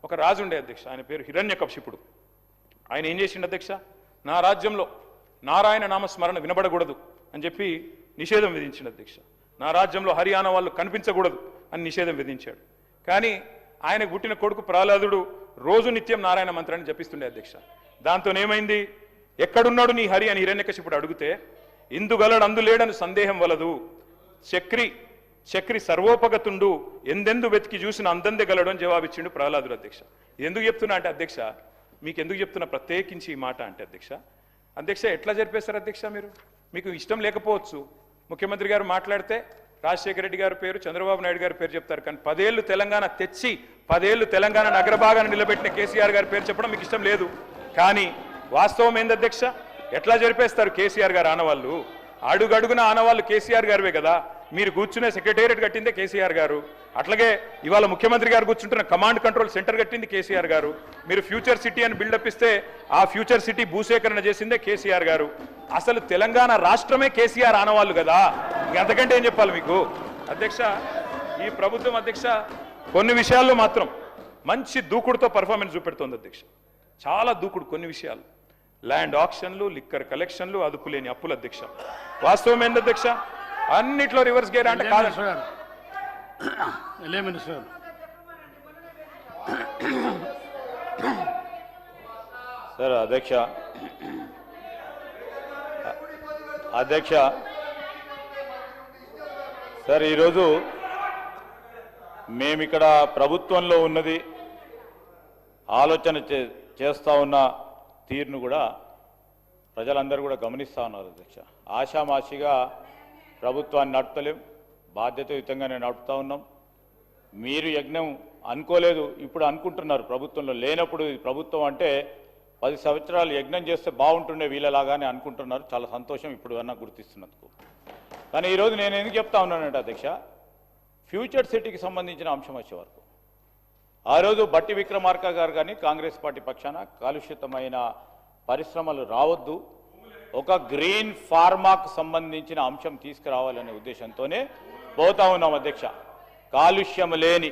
ఒక రాజు ఉండే అధ్యక్ష, ఆయన పేరు హిరణ్యకశిపుడు. ఆయన ఏం చేసిండు అధ్యక్ష, నా రాజ్యంలో నారాయణ నామస్మరణ వినబడకూడదు అని చెప్పి నిషేధం విధించిండు అధ్యక్ష. నా రాజ్యంలో హరియానా వాళ్ళు కనిపించకూడదు అని నిషేధం విధించాడు. కానీ ఆయనకు పుట్టిన కొడుకు ప్రహ్లాదుడు రోజు నిత్యం నారాయణ మంత్రాన్ని జపిస్తుండే అధ్యక్ష. దాంతో ఏమైంది, ఎక్కడున్నాడు నీ హరి అని హిరణ్యకశిపుడు అడిగితే, ఇందుగలడు అందులేడని సందేహం వలదు, చక్రి సర్వోపగతుండు, ఎందెందు వెతికి చూసిన అందందే గలడు అని జవాబిచ్చిండు ప్రహ్లాదుడు అధ్యక్ష. ఎందుకు చెప్తున్నా అంటే అధ్యక్ష, మీకు ఎందుకు చెప్తున్నా ప్రత్యేకించి ఈ మాట అంటే అధ్యక్ష ఎట్లా జరిపేస్తారు అధ్యక్ష? మీకు ఇష్టం లేకపోవచ్చు, ముఖ్యమంత్రి గారు మాట్లాడితే రాజశేఖర రెడ్డి గారి పేరు, చంద్రబాబు నాయుడు గారి పేరు చెప్తారు, కానీ 10 ఏళ్ళు తెలంగాణ తెచ్చి 10 ఏళ్ళు తెలంగాణ నగరభాగాన్ని నిలబెట్టిన కేసీఆర్ గారి పేరు చెప్పడం మీకు ఇష్టం లేదు. కానీ వాస్తవం ఏంది అధ్యక్ష? ఎట్లా జరిపేస్తారు కేసీఆర్ గారు ఆనవాళ్ళు? అడుగడుగున ఆనవాళ్ళు కేసీఆర్ గారివే కదా. మీరు కూర్చునే సెక్రటేరియట్ కట్టిందే కేసీఆర్ గారు. అట్లాగే ఇవాళ ముఖ్యమంత్రి గారు కూర్చుంటున్న కమాండ్ కంట్రోల్ సెంటర్ కట్టింది కేసీఆర్ గారు. మీరు ఫ్యూచర్ సిటీ అని బిల్డప్ ఇస్తే ఆ ఫ్యూచర్ సిటీ భూసేకరణ చేసిందే కేసీఆర్ గారు. అసలు తెలంగాణ రాష్ట్రమే కేసీఆర్ ఆనవాళ్ళు కదా. అంతకంటే ఏం చెప్పాలి మీకు? అధ్యక్ష, ఈ ప్రభుత్వం అధ్యక్ష కొన్ని విషయాల్లో మాత్రం మంచి దూకుడుతో పర్ఫార్మెన్స్ చూపెడుతోంది అధ్యక్ష. చాలా దూకుడు కొన్ని విషయాలు. ల్యాండ్ ఆక్షన్లు, లిక్కర్ కలెక్షన్లు, అదుపులేని అప్పులు అధ్యక్ష. వాస్తవం ఏంది అధ్యక్ష? అన్నిట్లో రివర్స్ గేర్ అంటే కాదు. సార్ అధ్యక్ష సార్, ఈరోజు మేమిక్కడ ప్రభుత్వంలో ఉన్నది ఆలోచన చేస్తా ఉన్న తీరును కూడా ప్రజలందరూ కూడా గమనిస్తూ ఉన్నారు అధ్యక్ష. ఆషామాషిగా ప్రభుత్వాన్ని నడుపుతలేం, బాధ్యతాయుతంగానే నడుపుతా ఉన్నాం. మీరు యజ్ఞం అనుకోలేదు, ఇప్పుడు అనుకుంటున్నారు. ప్రభుత్వంలో లేనప్పుడు ప్రభుత్వం అంటే 10 సంవత్సరాలు యజ్ఞం చేస్తే బాగుంటుండే వీళ్ళలాగానే అనుకుంటున్నారు. చాలా సంతోషం ఇప్పుడు అన్నా గుర్తిస్తున్నందుకు. కానీ ఈరోజు నేను ఎందుకు చెప్తా ఉన్నానంటే అధ్యక్ష, ఫ్యూచర్ సిటీకి సంబంధించిన అంశం వచ్చే వరకు ఆ రోజు బట్టి విక్రమార్క గారు కానీ కాంగ్రెస్ పార్టీ పక్షాన కాలుష్యతమైన పరిశ్రమలు రావద్దు, ఒక గ్రీన్ ఫార్మాకు సంబంధించిన అంశం తీసుకురావాలనే ఉద్దేశంతోనే పోతా ఉన్నాం అధ్యక్ష. కాలుష్యం లేని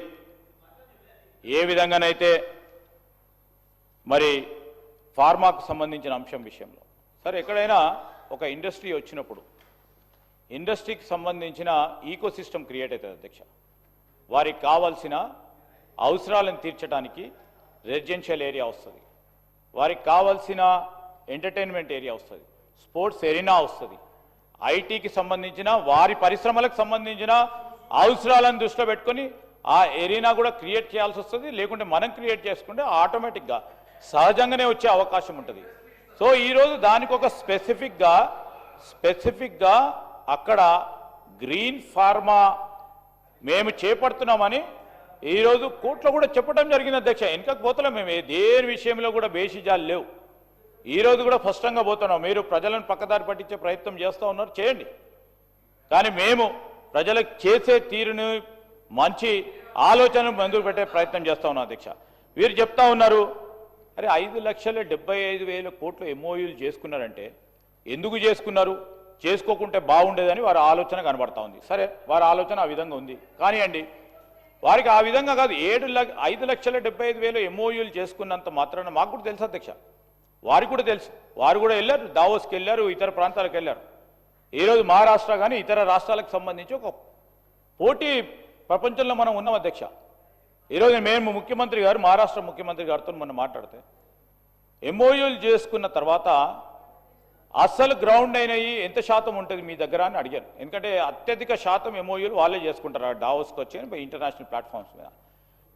ఏ విధంగానైతే మరి ఫార్మాకు సంబంధించిన అంశం విషయంలో సరే, ఎక్కడైనా ఒక ఇండస్ట్రీ వచ్చినప్పుడు ఇండస్ట్రీకి సంబంధించిన ఈకో సిస్టమ్ క్రియేట్ అవుతుంది అధ్యక్ష. వారికి కావాల్సిన అవసరాలను తీర్చడానికి రెసిడెన్షియల్ ఏరియా వస్తుంది, వారికి కావాల్సిన ఎంటర్టైన్మెంట్ ఏరియా వస్తుంది, స్పోర్ట్స్ ఎరీనా వస్తుంది, ఐటీకి సంబంధించిన వారి పరిశ్రమలకు సంబంధించిన అవసరాలను దృష్టిలో పెట్టుకొని ఆ ఎరీనా కూడా క్రియేట్ చేయాల్సి వస్తుంది. లేకుంటే మనం క్రియేట్ చేసుకుంటే ఆటోమేటిక్గా సహజంగానే వచ్చే అవకాశం ఉంటుంది. సో ఈరోజు దానికి ఒక స్పెసిఫిక్గా అక్కడ గ్రీన్ ఫార్మా మేము చేపడుతున్నామని ఈరోజు కోర్టులో కూడా చెప్పడం జరిగింది అధ్యక్ష. వెనకకు పోతున్నాం మేము, దేని విషయంలో కూడా బేషిజాలు లేవు. ఈరోజు కూడా స్పష్టంగా పోతున్నాం. మీరు ప్రజలను పక్కదారి పట్టించే ప్రయత్నం చేస్తూ ఉన్నారు, చేయండి. కానీ మేము ప్రజలకు చేసే తీరును మంచి ఆలోచనను ముందుకు పెట్టే ప్రయత్నం చేస్తూ ఉన్నాం అధ్యక్ష. వీరు చెప్తా ఉన్నారు, అరే 5,75,000 కోట్లు ఎంఓయూలు చేసుకున్నారంటే ఎందుకు చేసుకున్నారు? చేసుకోకుంటే బాగుండేదని వారి ఆలోచన కనబడతా ఉంది. సరే, వారి ఆలోచన ఆ విధంగా ఉంది కానివ్వండి. వారికి ఆ విధంగా కాదు, 5,75,000 ఎంఓయూలు చేసుకున్నంత మాత్రాన మాకు కూడా తెలుసు అధ్యక్ష, వారికి కూడా తెలుసు. వారు కూడా వెళ్ళారు, దావోస్కి వెళ్ళారు, ఇతర ప్రాంతాలకు వెళ్ళారు. ఈరోజు మహారాష్ట్ర కానీ ఇతర రాష్ట్రాలకు సంబంధించి ఒక పోటీ ప్రపంచంలో మనం ఉన్నాం అధ్యక్ష. ఈరోజు మేము ముఖ్యమంత్రి గారు, మహారాష్ట్ర ముఖ్యమంత్రి గారితో మనం మాట్లాడితే ఎంఓయూలు చేసుకున్న తర్వాత అసలు గ్రౌండ్ అయినవి ఎంత శాతం ఉంటుంది మీ దగ్గర అని అడిగారు. ఎందుకంటే అత్యధిక శాతం ఎంఓయూలు వాళ్ళే చేసుకుంటారు ఆ డావోస్కి వచ్చి ఇంటర్నేషనల్ ప్లాట్ఫామ్స్ మీద.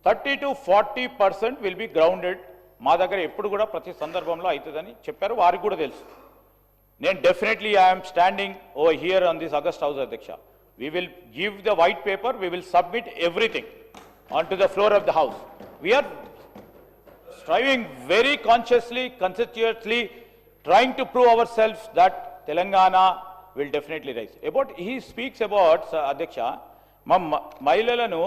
30 to 40% విల్ బి గ్రౌండెడ్. మా దగ్గర ఎప్పుడు కూడా ప్రతి సందర్భంలో అవుతుందని చెప్పారు, వారికి కూడా తెలుసు. నేను definitely I'm standing over here on this August house అధ్యక్ష. We will give the white paper, we will submit everything onto the floor of the house. We are striving very consciously, conscientiously, trying to prove ourselves that Telangana will definitely rise. He speaks about, Adhyaksha, మహిళలను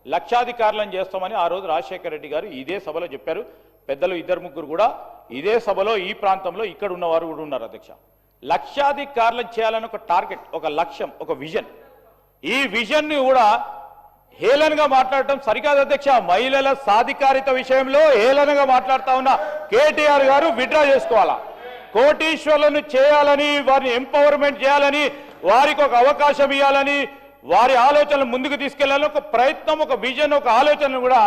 లక్షాధికారులను చేస్తామని ఆ రోజు రాజశేఖర రెడ్డి గారు ఇదే సభలో చెప్పారు. పెద్దలు 2-3 కూడా ఇదే సభలో ఈ ప్రాంతంలో ఇక్కడ ఉన్నవారు కూడా ఉన్నారు అధ్యక్ష. లక్షాధికారులను చేయాలని ఒక టార్గెట్, ఒక లక్ష్యం, ఒక విజన్. ఈ విజన్ ని కూడా హేళనగా మాట్లాడటం సరికాదు అధ్యక్ష. మహిళల సాధికారిత విషయంలో హేళనగా మాట్లాడుతా ఉన్న కేటీఆర్ గారు విత్డ్రా చేసుకోవాలా. కోటీశ్వర్లను చేయాలని, వారిని ఎంపవర్మెంట్ చేయాలని, వారికి ఒక అవకాశం ఇవ్వాలని, వారి ఆలోచనలు ముందుకు తీసుకెళ్లాలని ఒక ప్రయత్నం, ఒక విజన్, ఒక ఆలోచనను కూడా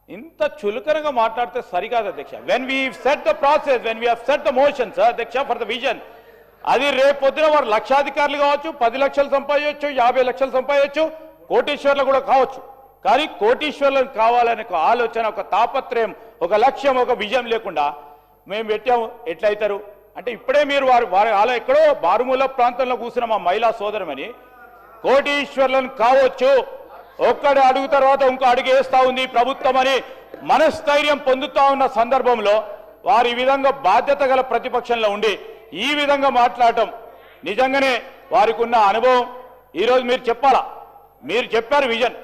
ఇంత చులకనగా మాట్లాడితే సరికాదు అధ్యక్ష. When we set the process, when we have set the motions అధ్యక్ష ఫర్ ద విజన్, అది రేపొద్దున వారు లక్షాధికారులు కావచ్చు, 10 లక్షలు సంపాదించవచ్చు, 50 లక్షలు సంపాదించవచ్చు, కోటీశ్వర్లు కూడా కావచ్చు. కానీ కోటీశ్వర్లను కావాలనే ఒక ఆలోచన, ఒక తాపత్రయం, ఒక లక్ష్యం, ఒక విజయం లేకుండా మేము పెట్టాము. ఎట్లయితారు అంటే ఇప్పుడే మీరు వారి ఎక్కడో బారుమూల ప్రాంతంలో కూర్చున్న మా మహిళా సోదరమని కోటీశ్వర్లను కావచ్చు, ఒక్కడి అడుగు తర్వాత ఇంకో అడుగు వేస్తా ఉంది ప్రభుత్వం అని మనస్థైర్యం పొందుతా ఉన్న సందర్భంలో వారు ఈ విధంగా బాధ్యత గల ప్రతిపక్షంలో ఉండి ఈ విధంగా మాట్లాడటం నిజంగానే వారికి ఉన్న అనుభవం ఈరోజు మీరు చెప్పాలా. మీరు చెప్పారు విజన్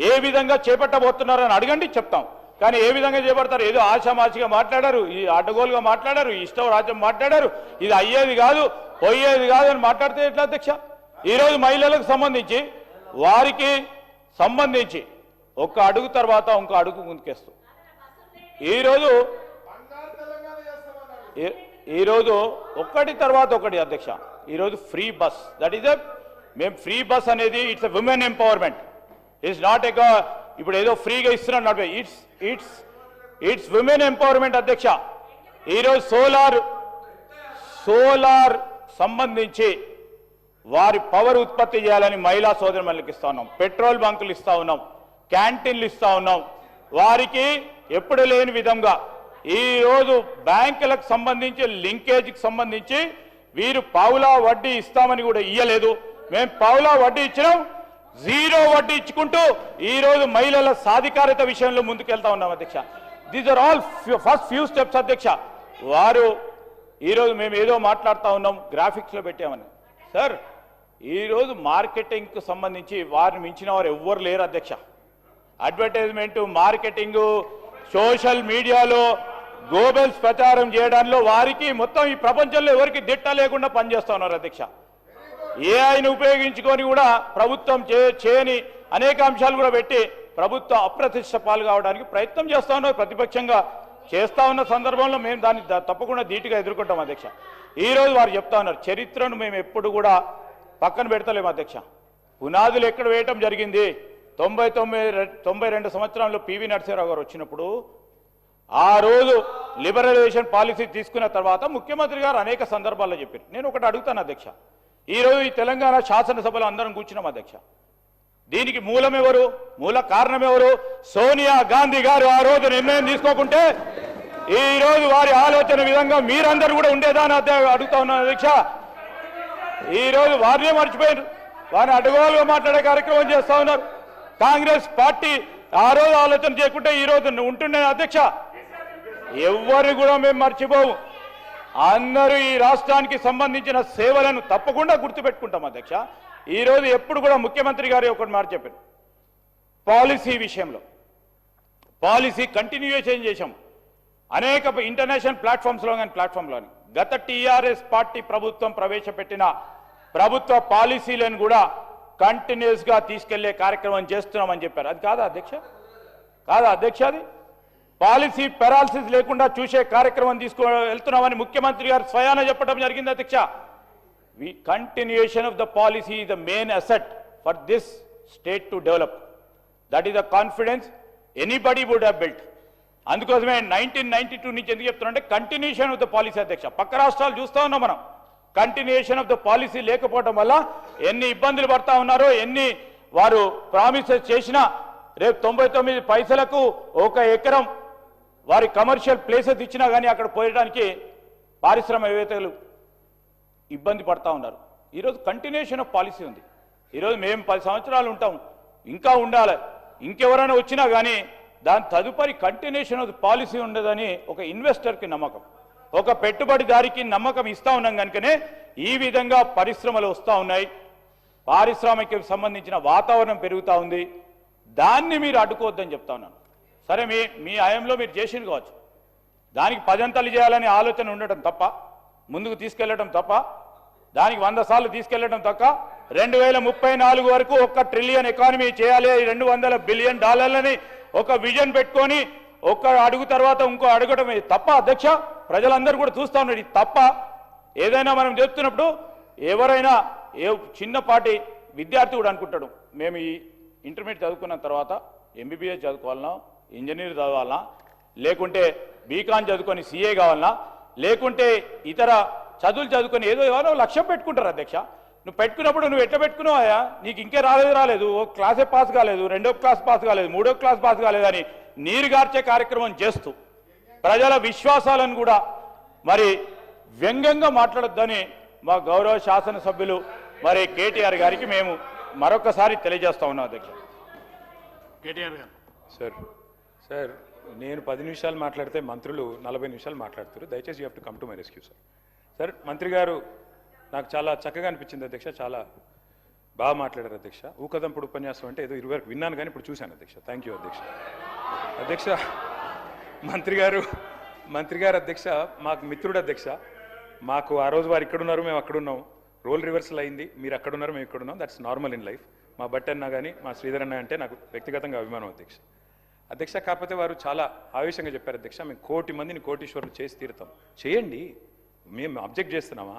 ఏ విధంగా చేపట్టబోతున్నారని అడగండి, చెప్తాం. కానీ ఏ విధంగా చేపడతారు? ఏదో ఆశామాషిగా మాట్లాడారు, ఈ అడ్డగోలుగా మాట్లాడారు, ఇష్టం రాజ్యం మాట్లాడారు, ఇది అయ్యేది కాదు పోయేది కాదు అని మాట్లాడితే ఎట్లా అధ్యక్ష? ఈరోజు మహిళలకు సంబంధించి వారికి సంబంధించి ఒక్క అడుగు తర్వాత ఇంకో అడుగు ముందుకేస్తూ ఈరోజు ఒక్కటి తర్వాత ఒకటి అధ్యక్ష. ఈరోజు ఫ్రీ బస్, దట్ ఈస్ మేము ఫ్రీ బస్ అనేది it's women empowerment, it's not a ఇప్పుడు ఏదో ఫ్రీగా ఇస్తున్నాం, నాట్ ఇట్స్ విమెన్ ఎంపవర్మెంట్ అధ్యక్ష. ఈరోజు సోలార్ సంబంధించి వారి పవర్ ఉత్పత్తి చేయాలని మహిళా సోదరులకు ఇస్తా ఉన్నాం, పెట్రోల్ బంకులు ఇస్తా ఉన్నాం, క్యాంటీన్లు ఇస్తా ఉన్నాం. వారికి ఎప్పుడు లేని విధంగా ఈరోజు బ్యాంకులకు సంబంధించి లింకేజ్కి సంబంధించి వీరు పావులా వడ్డీ ఇస్తామని కూడా ఇయ్యలేదు. మేము పావులా వడ్డీ ఇచ్చినాం, జీరో వడ్డీ ఇచ్చుకుంటూ ఈరోజు మహిళల సాధికారత విషయంలో ముందుకెళ్తా ఉన్నాం అధ్యక్ష. These are all first few steps అధ్యక్ష. వారు ఈరోజు మేము ఏదో మాట్లాడుతూ ఉన్నాం, గ్రాఫిక్స్లో పెట్టామని. సార్ ఈరోజు మార్కెటింగ్కు సంబంధించి వారిని మించిన వారు ఎవ్వరు లేరు అధ్యక్ష. అడ్వర్టైజ్మెంటు, మార్కెటింగు, సోషల్ మీడియాలో గోబెల్స్ ప్రచారం చేయడంలో వారికి మొత్తం ఈ ప్రపంచంలో ఎవరికి దిట్ట లేకుండా పనిచేస్తూ ఉన్నారు అధ్యక్ష. ఏఐని ఉపయోగించుకొని కూడా ప్రభుత్వం చేయని అనేక అంశాలు కూడా పెట్టి ప్రభుత్వం అప్రతిష్ట పాలు కావడానికి ప్రయత్నం చేస్తూ ఉన్నారు. ప్రతిపక్షంగా చేస్తూ ఉన్న సందర్భంలో మేము దాన్ని తప్పకుండా ధీటుగా ఎదుర్కొంటాం అధ్యక్ష. ఈరోజు వారు చెప్తా ఉన్నారు చరిత్రను మేము ఎప్పుడు కూడా పక్కన పెడతలేము అధ్యక్ష. పునాదులు ఎక్కడ వేయటం జరిగింది? 92 సంవత్సరంలో పివి నరసింహారావు గారు వచ్చినప్పుడు ఆ రోజు లిబరలైజేషన్ పాలసీ తీసుకున్న తర్వాత ముఖ్యమంత్రి గారు అనేక సందర్భాల్లో చెప్పారు. నేను ఒకటి అడుగుతాను అధ్యక్ష, ఈరోజు ఈ తెలంగాణ శాసనసభలో అందరం కూర్చున్నాం అధ్యక్ష. దీనికి మూలం ఎవరు? మూల కారణం ఎవరు? సోనియా గాంధీ గారు ఆ రోజు నిర్ణయం తీసుకోకుంటే ఈ రోజు వారి ఆలోచన విధంగా మీరందరూ కూడా ఉండేదాని అడుగుతా ఉన్నాను అధ్యక్ష. ఈ రోజు వారినే మర్చిపోయారు, వారిని అడ్డగోలుగా మాట్లాడే కార్యక్రమం చేస్తా ఉన్నారు. కాంగ్రెస్ పార్టీ ఆ రోజు ఆలోచన చేయకుంటే ఈ రోజు ఉంటుండే అధ్యక్ష. ఎవ్వరు కూడా మేము మర్చిపోవు. అందరూ ఈ రాష్ట్రానికి సంబంధించిన సేవలను తప్పకుండా గుర్తుపెట్టుకుంటాం అధ్యక్ష. ఈరోజు ఎప్పుడు కూడా ముఖ్యమంత్రి గారు ఒకటి మాట చెప్పారు, పాలసీ విషయంలో పాలసీ కంటిన్యూయేషన్ చేశాం అనేక ఇంటర్నేషనల్ ప్లాట్ఫామ్స్లో కానీ ప్లాట్ఫామ్లోని గత టీఆర్ఎస్ పార్టీ ప్రభుత్వం ప్రవేశపెట్టిన ప్రభుత్వ పాలసీలను కూడా కంటిన్యూస్గా తీసుకెళ్లే కార్యక్రమం చేస్తున్నామని చెప్పారు. అది కాదా అధ్యక్ష? కాదా అధ్యక్ష? అది పాలసీ పెరాలసిస్ లేకుండా చూసే కార్యక్రమం వెళ్తున్నామని ముఖ్యమంత్రి గారు స్వయాన చెప్పడం జరిగింది అధ్యక్ష. Continuation of the policy is the main asset for this state to develop. That is the confidence anybody would have built. అందుకోసమే 1992 నుంచి ఎందుకు చెప్తున్నారంటే కంటిన్యూషన్ ఆఫ్ ద పాలసీ అధ్యక్ష. పక్క రాష్ట్రాలు చూస్తూ ఉన్నాం మనం, కంటిన్యూషన్ ఆఫ్ ద పాలసీ లేకపోవడం వల్ల ఎన్ని ఇబ్బందులు పడతా ఉన్నారో, ఎన్ని వారు ప్రామిసెస్ చేసినా రేపు 99 పైసలకు ఒక ఎకరం వారి కమర్షియల్ ప్లేసెస్ ఇచ్చినా కానీ అక్కడ పోయడానికి పారిశ్రామికవేత్తలు ఇబ్బంది పడతా ఉన్నారు. ఈరోజు కంటిన్యూషన్ ఆఫ్ పాలసీ ఉంది. ఈరోజు మేము 10 సంవత్సరాలు ఉంటాం, ఇంకా ఉండాలి, ఇంకెవరైనా వచ్చినా కానీ దాని తదుపరి కంటిన్యూషన్ ఆఫ్ పాలసీ ఉండదని ఒక ఇన్వెస్టర్కి నమ్మకం, ఒక పెట్టుబడిదారికి నమ్మకం ఇస్తా ఉన్నాం కనుకనే ఈ విధంగా పరిశ్రమలు వస్తూ ఉన్నాయి, పారిశ్రామిక సంబంధించిన వాతావరణం పెరుగుతూ ఉంది. దాన్ని మీరు అడ్డుకోవద్దని చెప్తా ఉన్నాను. సరే మీ హయాంలో మీరు చేసింది కావచ్చు, దానికి 10 అంతలు చేయాలనే ఆలోచన ఉండటం తప్ప, ముందుకు తీసుకెళ్లడం తప్ప, దానికి 100 సార్లు తీసుకెళ్లడం తప్ప 2034 వరకు 1 ట్రిలియన్ ఎకానమీ చేయాలి, $200 బిలియన్ ఒక విజన్ పెట్టుకొని ఒక్క అడుగు తర్వాత ఇంకో అడగడం తప్ప అధ్యక్ష. ప్రజలందరూ కూడా చూస్తూ ఉన్నారు. ఇది తప్ప ఏదైనా మనం చెప్తున్నప్పుడు ఎవరైనా చిన్నపాటి విద్యార్థి కూడా అనుకుంటాడు, మేము ఈ ఇంటర్మీడియట్ చదువుకున్న తర్వాత ఎంబీబీఎస్ చదువుకోవాలన్నా, ఇంజనీర్ చదవాలన్నా, లేకుంటే బీకాన్ చదువుకొని సీఏ కావాలన్నా, లేకుంటే ఇతర చదువులు చదువుకొని ఏదో ఏదో లక్ష్యం పెట్టుకుంటారు అధ్యక్ష. నువ్వు పెట్టుకున్నప్పుడు నువ్వు ఎట్లా పెట్టుకున్నావా? నీకు ఇంకే రాలేదు, ఓ క్లాసే పాస్ కాలేదు, 2వ క్లాస్ పాస్ కాలేదు, 3వ క్లాస్ పాస్ కాలేదని నీరుగార్చే కార్యక్రమం చేస్తూ ప్రజల విశ్వాసాలను కూడా మరి వ్యంగ్యంగా మాట్లాడొద్దని మా గౌరవ శాసనసభ్యులు మరి కేటీఆర్ గారికి మేము మరొకసారి తెలియజేస్తా ఉన్నా అధ్యక్ష. కేటీఆర్ గారు. సార్ నేను 10 నిమిషాలు మాట్లాడితే మంత్రులు 40 నిమిషాలు మాట్లాడుతారు. దయచేసి you have to come to my rescue sir. మంత్రి గారు నాకు చాలా చక్కగా అనిపించింది అధ్యక్ష, చాలా బాగా మాట్లాడారు అధ్యక్ష. ఊకదంపుడు ఉపన్యాసం అంటే ఏదో 20 వరకు విన్నాను కానీ ఇప్పుడు చూశాను అధ్యక్ష. థ్యాంక్ యూ అధ్యక్ష. మంత్రి గారు అధ్యక్ష మాకు మిత్రుడు అధ్యక్ష. మాకు ఆ రోజు వారు ఇక్కడున్నారు, మేము అక్కడున్నాం. రోల్ రివర్సల్ అయింది, మీరు అక్కడున్నారు, మేము ఇక్కడున్నాం. That's normal in life. మా భట్ అన్న కానీ మా శ్రీధర్ అన్న అంటే నాకు వ్యక్తిగతంగా అభిమానం అధ్యక్ష. కాకపోతే వారు చాలా ఆవేశంగా చెప్పారు అధ్యక్ష, మేము 1,00,00,000 మందిని కోటీశ్వరులు చేసి తీరుతాం. చేయండి, మేము అబ్జెక్ట్ చేస్తున్నామా?